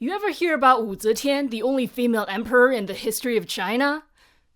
You ever hear about Wu Zetian, the only female emperor in the history of China?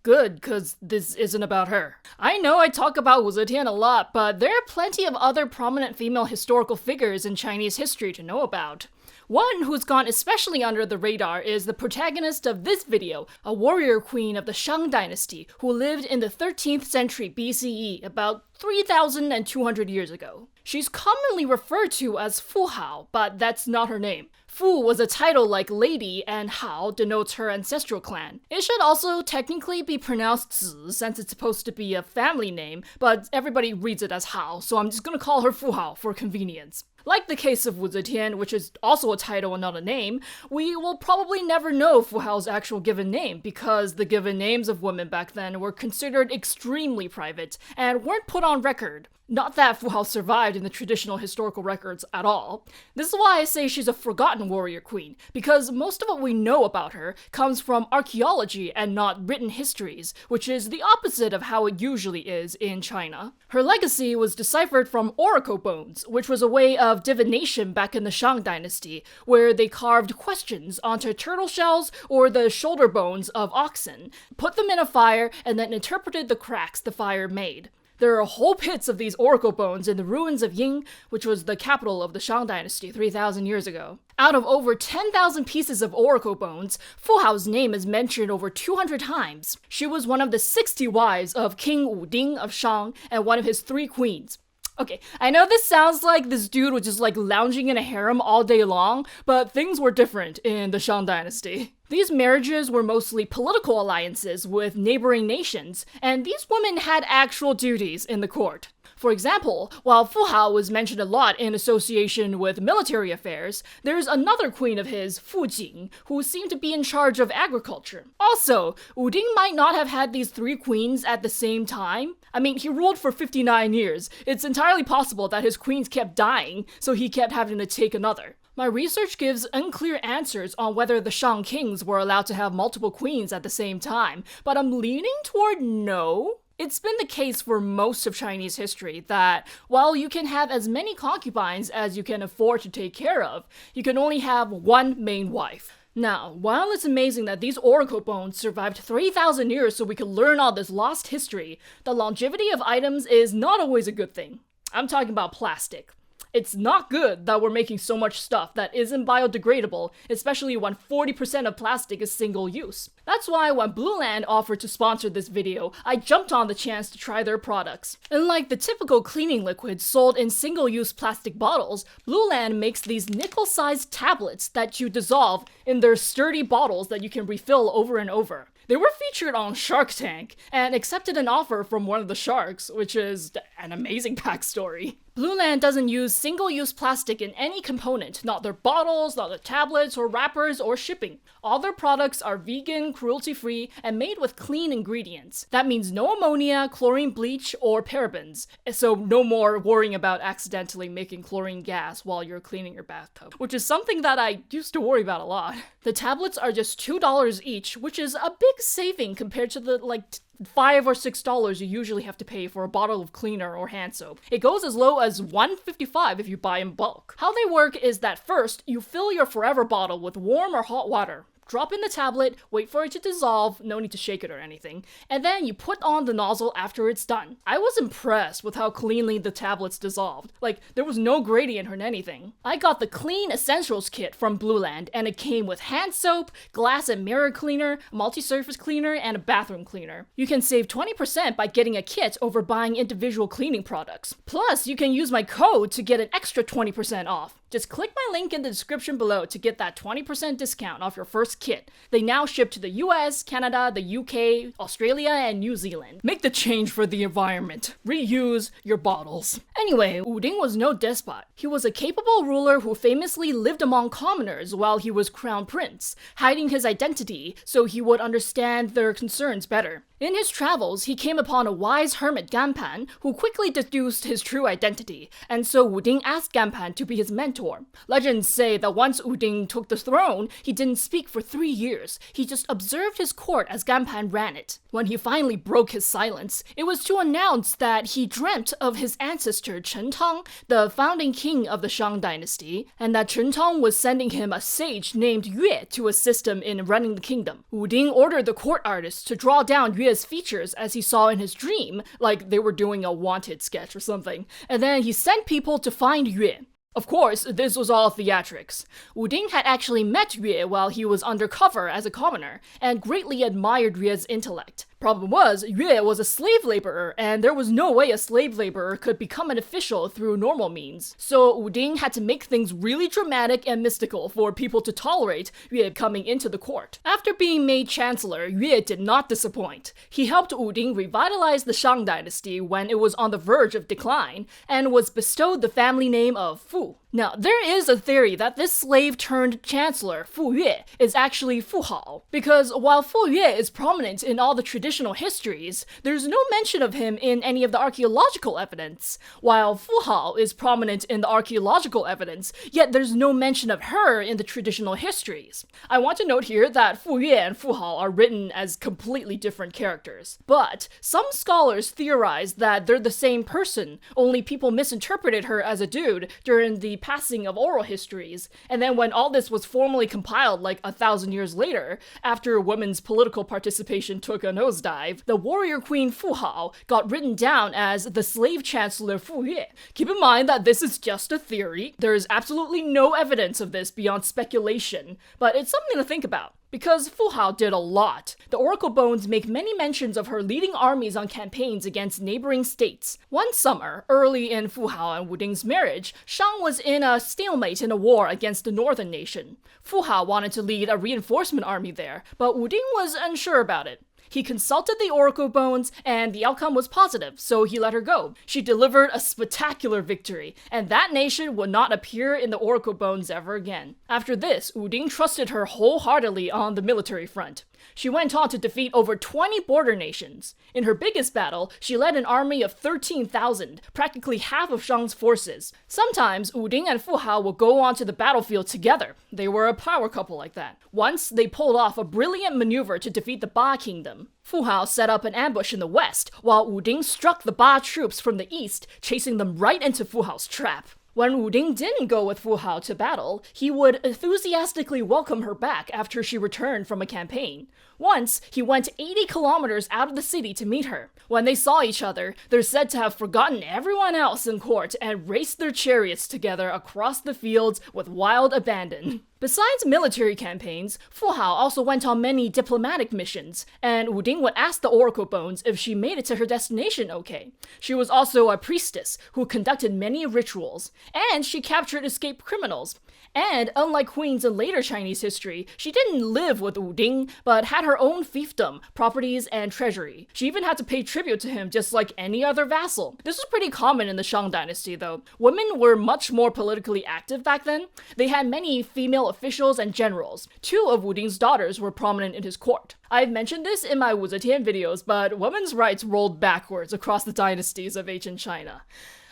Good, cause this isn't about her. I know I talk about Wu Zetian a lot, but there are plenty of other prominent female historical figures in Chinese history to know about. One who's gone especially under the radar is the protagonist of this video, a warrior queen of the Shang Dynasty who lived in the 13th century BCE, about 3,200 years ago. She's commonly referred to as Fu Hao, but that's not her name. Fu was a title like lady, and Hao denotes her ancestral clan. It should also technically be pronounced Zi, since it's supposed to be a family name, but everybody reads it as Hao, so I'm just gonna call her Fu Hao for convenience. Like the case of Wu Zetian, which is also a title and not a name, we will probably never know Fu Hao's actual given name, because the given names of women back then were considered extremely private, and weren't put on record. Not that Fu Hao survived in the traditional historical records at all. This is why I say she's a forgotten warrior queen, because most of what we know about her comes from archaeology and not written histories, which is the opposite of how it usually is in China. Her legacy was deciphered from oracle bones, which was a way of divination back in the Shang Dynasty, where they carved questions onto turtle shells or the shoulder bones of oxen, put them in a fire, and then interpreted the cracks the fire made. There are whole pits of these oracle bones in the ruins of Ying, which was the capital of the Shang Dynasty 3,000 years ago. Out of over 10,000 pieces of oracle bones, Fu Hao's name is mentioned over 200 times. She was one of the 60 wives of King Wu Ding of Shang and one of his 3 queens. Okay, I know this sounds like this dude was just lounging in a harem all day long, but things were different in the Shang Dynasty. These marriages were mostly political alliances with neighboring nations, and these women had actual duties in the court. For example, while Fu Hao was mentioned a lot in association with military affairs, there's another queen of his, Fu Jing, who seemed to be in charge of agriculture. Also, Wu Ding might not have had these 3 queens at the same time. I mean, he ruled for 59 years. It's entirely possible that his queens kept dying, so he kept having to take another. My research gives unclear answers on whether the Shang kings were allowed to have multiple queens at the same time, but I'm leaning toward no. It's been the case for most of Chinese history that, while you can have as many concubines as you can afford to take care of, you can only have one main wife. Now, while it's amazing that these oracle bones survived 3,000 years so we could learn all this lost history, the longevity of items is not always a good thing. I'm talking about plastic. It's not good that we're making so much stuff that isn't biodegradable, especially when 40% of plastic is single-use. That's why when Blueland offered to sponsor this video, I jumped on the chance to try their products. Unlike the typical cleaning liquids sold in single-use plastic bottles, Blueland makes these nickel-sized tablets that you dissolve in their sturdy bottles that you can refill over and over. They were featured on Shark Tank, and accepted an offer from one of the sharks, which is an amazing backstory. Blueland doesn't use single-use plastic in any component, not their bottles, not their tablets or wrappers or shipping. All their products are vegan, cruelty-free, and made with clean ingredients. That means no ammonia, chlorine bleach, or parabens, so no more worrying about accidentally making chlorine gas while you're cleaning your bathtub, which is something that I used to worry about a lot. The tablets are just $2 each, which is a big saving compared to the $5 or $6 you usually have to pay for a bottle of cleaner or hand soap. It goes as low as $1.55 if you buy in bulk. How they work is that first, you fill your forever bottle with warm or hot water. Drop in the tablet, wait for it to dissolve, no need to shake it or anything, and then you put on the nozzle after it's done. I was impressed with how cleanly the tablets dissolved. There was no gradient or anything. I got the Clean Essentials kit from Blueland, and it came with hand soap, glass and mirror cleaner, multi-surface cleaner, and a bathroom cleaner. You can save 20% by getting a kit over buying individual cleaning products. Plus, you can use my code to get an extra 20% off. Just click my link in the description below to get that 20% discount off your first kit. They now ship to the US, Canada, the UK, Australia, and New Zealand. Make the change for the environment. Reuse your bottles. Anyway, Wu Ding was no despot. He was a capable ruler who famously lived among commoners while he was crown prince, hiding his identity so he would understand their concerns better. In his travels, he came upon a wise hermit Ganpan who quickly deduced his true identity, and so Wu Ding asked Ganpan to be his mentor. Legends say that once Wu Ding took the throne, he didn't speak for 3 years. He just observed his court as Ganpan ran it. When he finally broke his silence, it was to announce that he dreamt of his ancestor Chen Tang, the founding king of the Shang Dynasty, and that Chen Tang was sending him a sage named Yue to assist him in running the kingdom. Wu Ding ordered the court artists to draw down Yue's features as he saw in his dream, like they were doing a wanted sketch or something, and then he sent people to find Yue. Of course, this was all theatrics. Wu Ding had actually met Yue while he was undercover as a commoner, and greatly admired Yue's intellect. Problem was, Yue was a slave laborer, and there was no way a slave laborer could become an official through normal means. So Wu Ding had to make things really dramatic and mystical for people to tolerate Yue coming into the court. After being made chancellor, Yue did not disappoint. He helped Wu Ding revitalize the Shang Dynasty when it was on the verge of decline, and was bestowed the family name of Fu. Now, there is a theory that this slave-turned-chancellor, Fu Yue, is actually Fu Hao, because while Fu Yue is prominent in all the traditional histories, there's no mention of him in any of the archaeological evidence, while Fu Hao is prominent in the archaeological evidence, yet there's no mention of her in the traditional histories. I want to note here that Fu Yue and Fu Hao are written as completely different characters, but some scholars theorize that they're the same person, only people misinterpreted her as a dude during the passing of oral histories, and then when all this was formally compiled like 1,000 years later, after women's political participation took a nosedive, the warrior queen Fu Hao got written down as the slave chancellor Fu Yue. Keep in mind that this is just a theory. There is absolutely no evidence of this beyond speculation, but it's something to think about. Because Fu Hao did a lot. The Oracle Bones make many mentions of her leading armies on campaigns against neighboring states. One summer, early in Fu Hao and Wu Ding's marriage, Shang was in a stalemate in a war against the northern nation. Fu Hao wanted to lead a reinforcement army there, but Wu Ding was unsure about it. He consulted the Oracle Bones, and the outcome was positive, so he let her go. She delivered a spectacular victory, and that nation would not appear in the Oracle Bones ever again. After this, Wu Ding trusted her wholeheartedly on the military front. She went on to defeat over 20 border nations. In her biggest battle, she led an army of 13,000, practically half of Shang's forces. Sometimes, Wu Ding and Fu Hao would go onto the battlefield together. They were a power couple like that. Once, they pulled off a brilliant maneuver to defeat the Ba Kingdom. Fu Hao set up an ambush in the west, while Wu Ding struck the Ba troops from the east, chasing them right into Fu Hao's trap. When Wu Ding didn't go with Fu Hao to battle, he would enthusiastically welcome her back after she returned from a campaign. Once, he went 80 kilometers out of the city to meet her. When they saw each other, they're said to have forgotten everyone else in court and raced their chariots together across the fields with wild abandon. Besides military campaigns, Fu Hao also went on many diplomatic missions, and Wu Ding would ask the Oracle Bones if she made it to her destination okay. She was also a priestess who conducted many rituals, and she captured escaped criminals. And unlike queens in later Chinese history, she didn't live with Wu Ding, but had her own fiefdom, properties, and treasury. She even had to pay tribute to him just like any other vassal. This was pretty common in the Shang Dynasty though. Women were much more politically active back then. They had many female officials and generals. 2 of Wu Ding's daughters were prominent in his court. I've mentioned this in my Wu Zetian videos, but women's rights rolled backwards across the dynasties of ancient China.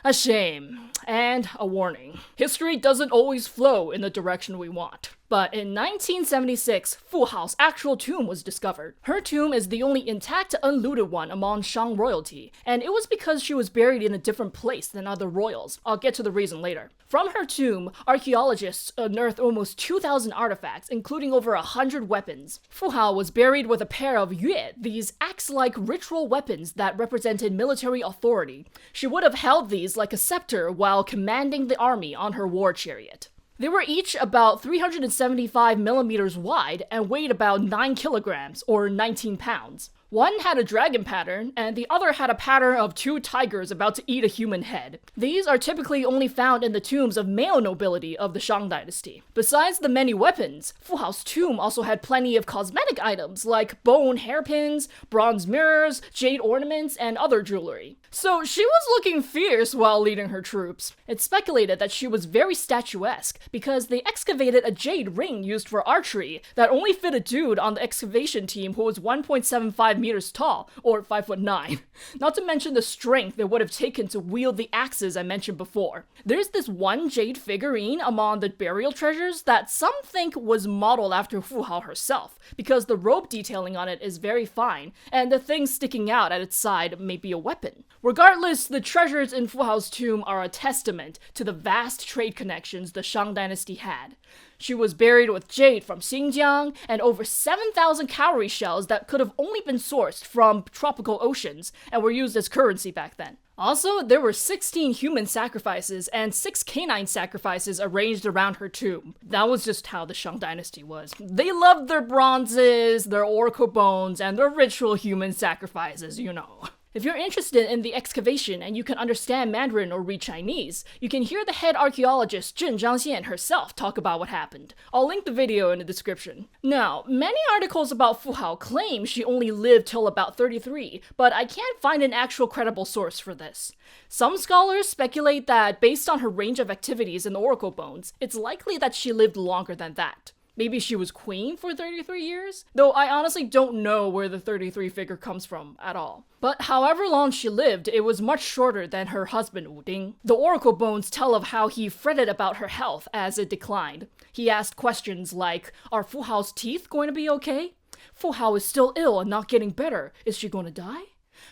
A shame, and a warning. History doesn't always flow in the direction we want. But in 1976, Fu Hao's actual tomb was discovered. Her tomb is the only intact, unlooted one among Shang royalty, and it was because she was buried in a different place than other royals. I'll get to the reason later. From her tomb, archaeologists unearthed almost 2,000 artifacts, including over 100 weapons. Fu Hao was buried with a pair of yue, these axe-like ritual weapons that represented military authority. She would have held these like a scepter while commanding the army on her war chariot. They were each about 375 millimeters wide and weighed about 9 kilograms, or 19 pounds. One had a dragon pattern, and the other had a pattern of 2 tigers about to eat a human head. These are typically only found in the tombs of male nobility of the Shang Dynasty. Besides the many weapons, Fu Hao's tomb also had plenty of cosmetic items like bone hairpins, bronze mirrors, jade ornaments, and other jewelry. So she was looking fierce while leading her troops. It's speculated that she was very statuesque because they excavated a jade ring used for archery that only fit a dude on the excavation team who was 1.75 meters tall, or 5'9". Not to mention the strength it would have taken to wield the axes I mentioned before. There's this one jade figurine among the burial treasures that some think was modeled after Fu Hao herself, because the robe detailing on it is very fine, and the thing sticking out at its side may be a weapon. Regardless, the treasures in Fu Hao's tomb are a testament to the vast trade connections the Shang Dynasty had. She was buried with jade from Xinjiang and over 7,000 cowrie shells that could have only been sourced from tropical oceans and were used as currency back then. Also, there were 16 human sacrifices and 6 canine sacrifices arranged around her tomb. That was just how the Shang Dynasty was. They loved their bronzes, their oracle bones, and their ritual human sacrifices, you know. If you're interested in the excavation and you can understand Mandarin or read Chinese, you can hear the head archaeologist Zhen Zhangxian herself talk about what happened. I'll link the video in the description. Now, many articles about Fu Hao claim she only lived till about 33, but I can't find an actual credible source for this. Some scholars speculate that based on her range of activities in the oracle bones, it's likely that she lived longer than that. Maybe she was queen for 33 years? Though I honestly don't know where the 33 figure comes from at all. But however long she lived, it was much shorter than her husband Wu Ding. The oracle bones tell of how he fretted about her health as it declined. He asked questions like, are Fu Hao's teeth going to be okay? Fu Hao is still ill and not getting better. Is she going to die?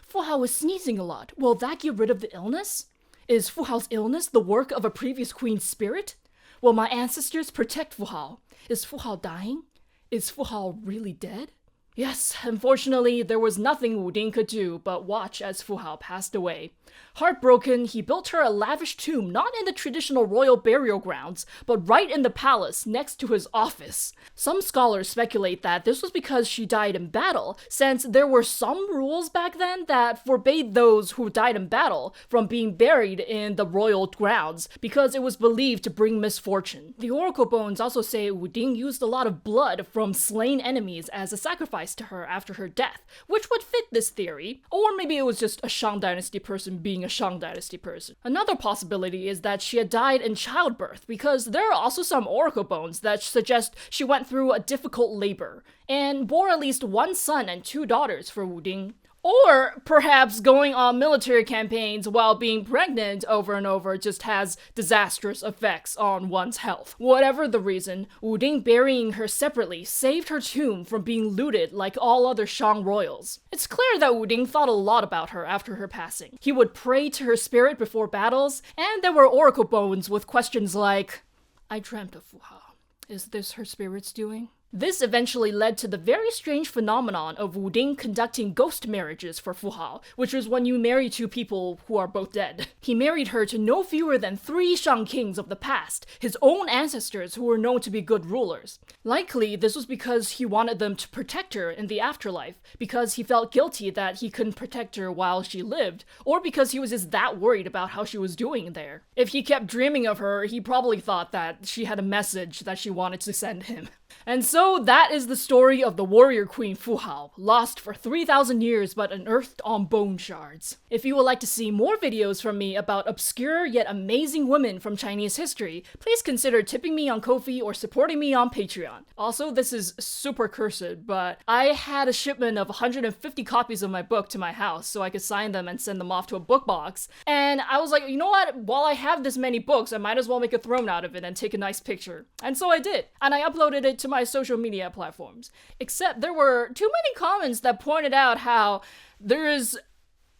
Fu Hao is sneezing a lot. Will that get rid of the illness? Is Fu Hao's illness the work of a previous queen's spirit? Will my ancestors protect Fu Hao? Is Fu Hao dying? Is Fu Hao really dead? Yes, unfortunately, there was nothing Wu Ding could do but watch as Fu Hao passed away. Heartbroken, he built her a lavish tomb not in the traditional royal burial grounds, but right in the palace next to his office. Some scholars speculate that this was because she died in battle, since there were some rules back then that forbade those who died in battle from being buried in the royal grounds, because it was believed to bring misfortune. The oracle bones also say Wu Ding used a lot of blood from slain enemies as a sacrifice to her after her death, which would fit this theory. Or maybe it was just a Shang Dynasty person being a Shang Dynasty person. Another possibility is that she had died in childbirth, because there are also some oracle bones that suggest she went through a difficult labor, and bore at least one son and 2 daughters for Wu Ding. Or perhaps going on military campaigns while being pregnant over and over just has disastrous effects on one's health. Whatever the reason, Wu Ding burying her separately saved her tomb from being looted like all other Shang royals. It's clear that Wu Ding thought a lot about her after her passing. He would pray to her spirit before battles, and there were oracle bones with questions like, I dreamt of Fu Hao. Is this her spirit's doing? This eventually led to the very strange phenomenon of Wu Ding conducting ghost marriages for Fu Hao, which is when you marry 2 people who are both dead. He married her to no fewer than 3 Shang kings of the past, his own ancestors who were known to be good rulers. Likely, this was because he wanted them to protect her in the afterlife, because he felt guilty that he couldn't protect her while she lived, or because he was just that worried about how she was doing there. If he kept dreaming of her, he probably thought that she had a message that she wanted to send him. And so that is the story of the warrior queen Fu Hao, lost for 3,000 years but unearthed on bone shards. If you would like to see more videos from me about obscure yet amazing women from Chinese history, please consider tipping me on Ko-fi or supporting me on Patreon. Also, this is super cursed, but I had a shipment of 150 copies of my book to my house so I could sign them and send them off to a book box. And I was like, you know what? While I have this many books, I might as well make a throne out of it and take a nice picture. And so I did. And I uploaded it to my social media platforms. Except there were too many comments that pointed out how there is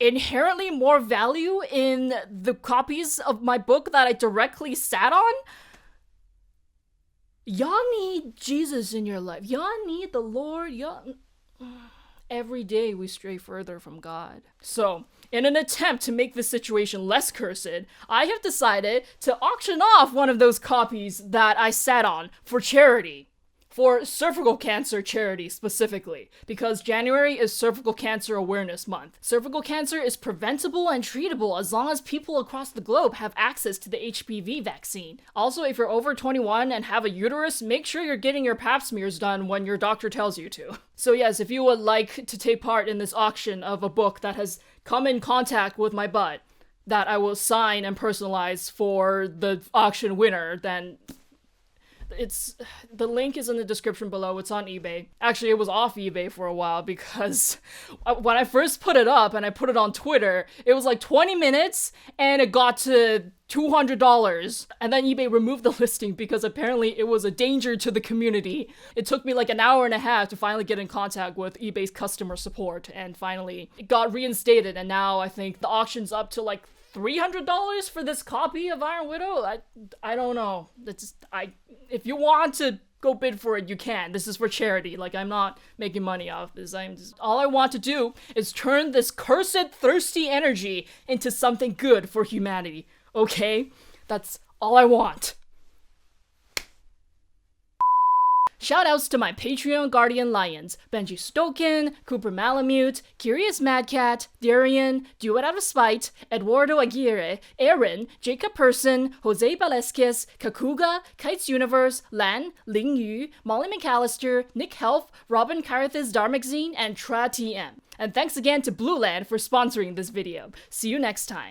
inherently more value in the copies of my book that I directly sat on. Y'all need Jesus in your life. Y'all need the Lord. Every day we stray further from God. So, in an attempt to make this situation less cursed, I have decided to auction off one of those copies that I sat on for charity. for cervical cancer charity specifically, because January is Cervical Cancer Awareness Month. Cervical cancer is preventable and treatable as long as people across the globe have access to the HPV vaccine. Also, if you're over 21 and have a uterus, make sure you're getting your pap smears done when your doctor tells you to. So yes, if you would like to take part in this auction of a book that has come in contact with my butt, that I will sign and personalize for the auction winner, then the link is in the description below. It's on eBay. Actually, it was off eBay for a while because when I first put it up and I put it on Twitter, it was like 20 minutes and it got to $200. And then eBay removed the listing because apparently it was a danger to the community. It took me like an hour and a half to finally get in contact with eBay's customer support, and finally it got reinstated, and now I think the auction's up to like $300 for this copy of Iron Widow. I don't know. If you want to go bid for it, you can. This is for charity. Like, I'm not making money off this. All I want to do is turn this cursed thirsty energy into something good for humanity. Okay? That's all I want. Shoutouts to my Patreon Guardian Lions, Benji Sudolcan, Cooper Malamute, Curious Madcat, Darion, Do It Out of Spite, Eduardo Aguirre, Ehryn, Jakob Persson, Jose Velazquez, Kakuga, Kytes Universe, Lan, Ling Yu, Molly McAllister, Nick Helf, Robin Kyrisith Darmagsine, and TraTM. And thanks again to Blue Land for sponsoring this video. See you next time.